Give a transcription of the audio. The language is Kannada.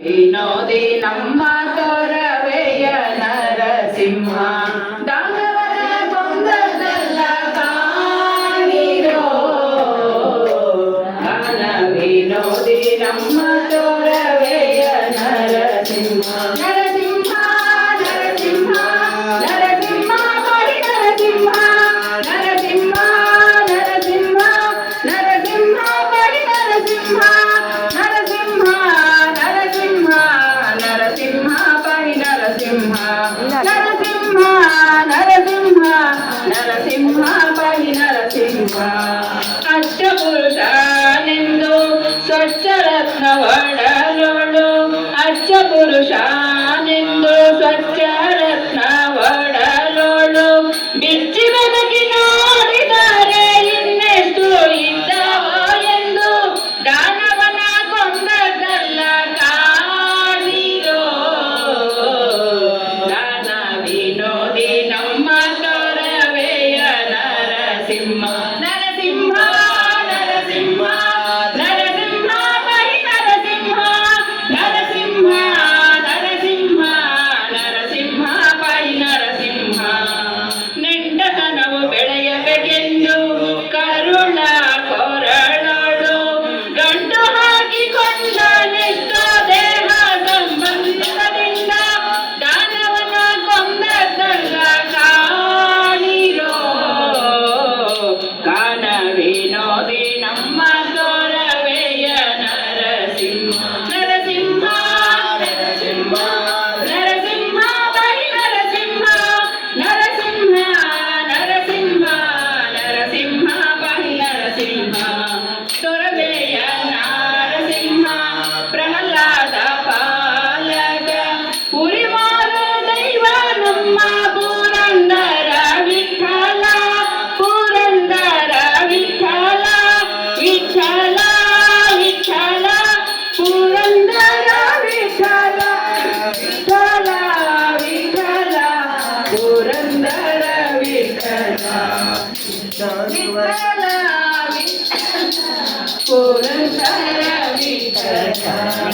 ವಿನೋದಿ ನಮ್ಮ ತೊರವೆಯ ನರಸಿಂಹ ದಾನವನ ಕೊಂದದ್ದಲ್ಲ ಕಾಣಿರೋ ಗಾನ ವಿನೋದಿ ನಮ್ಮ ತೊರವೆಯ ನರಸಿಂಹ ನರಸಿಂಹ ನರಸಿಂಹ ನರಸಿಂಹ ಬಡಿ ನರಸಿಂಹ ನರಸಿಂಹ ನರಸಿಂಹ ನರಸಿಂಹ ಬಡಿ ನರಸಿಂಹ ನರಸಿಂಹ ನರಸಿಂಹ ನರಸಿಂಹ ಬಡಿ ನರಸಿಂಹ ನರಸಿಂಹ ನರಸಿಂಹ ನರಸಿಂಹ ಬಡಿ ನರಸಿಂಹ ಅಷ್ಟಪುರುಷನೆಂದು ಸ್ವಚ್ಛ ರತ್ನ ಒಡಲೋಳು ಅಷ್ಟಪುರುಷನೆಂದು ಸ್ವಚ್ಛ ರತ್ನ ಒಡಲೋಳು ಬಿಚ್ಚಿ ಬೆದಕಿ ನೋಡಿದರೆ ಇನ್ನೆಷ್ಟು ಇದ್ದವ ಎಂದು ದಾನವನ ಕೊಂದದ್ದಲ್ಲ ಕಾಣಿರೋ ದಾನ ವಿನೋದಿ ನಮ್ಮ ತೊರವೆಯ ನರಸಿಂಹ ನರಸಿಂಹ ನರಸಿಂಹ ನರಸಿಂಹ ಬಡಿ ನರಸಿಂಹ ನರಸಿಂಹ ನರಸಿಂಹ ನರಸಿಂಹ ಬಡಿ ನರಸಿಂಹ ನೆಂಟತನವು ಬೆಳೆಯಬೇಕೆಂದು ಕರುಣ ಕೊರಳೋಳು ಗಂಟು ಹಾಕಿಕೊಂಡನೆಷ್ಟೋ ದೇಹ ಸಂಬಂಧದಿಂದ ದಾನವನ ಕೊಂದದ್ದಲ್ಲ ಕಾಣಿರೋ ಗಾನ ವಿನೋದಿ ನಮ್ಮ ತೊರವೆಯ ನರಸಿಂಹ ನರಸಿಂಹ ನರಸಿಂಹ ನರಸಿಂಹ ಬಡಿ ನರಸಿಂಹ ನರಸಿಂಹ ನರಸಿಂಹ ನರಸಿಂಹ ಬಡಿ ನರಸಿಂಹ ತೊರವೆಯ ನರಸಿಂಹ ಪ್ರಹ್ಲಾದ ಪಾಲಕ ಉರಿಮಾರು ದೈವ ನಮ್ಮ ಪುರಂದರ ವಿಠಲ ಪುರಂದರ ವಿಠಲ ವಿಠಲ ವಿಠಲ ಪುರಂದರ ವಿಠಲ ವಿಠಲ ವಿಠಲ ಪುರಂದರ ವಿಠಲ ವಿಠಲ ಪುರಂದರ ವಿಠಲ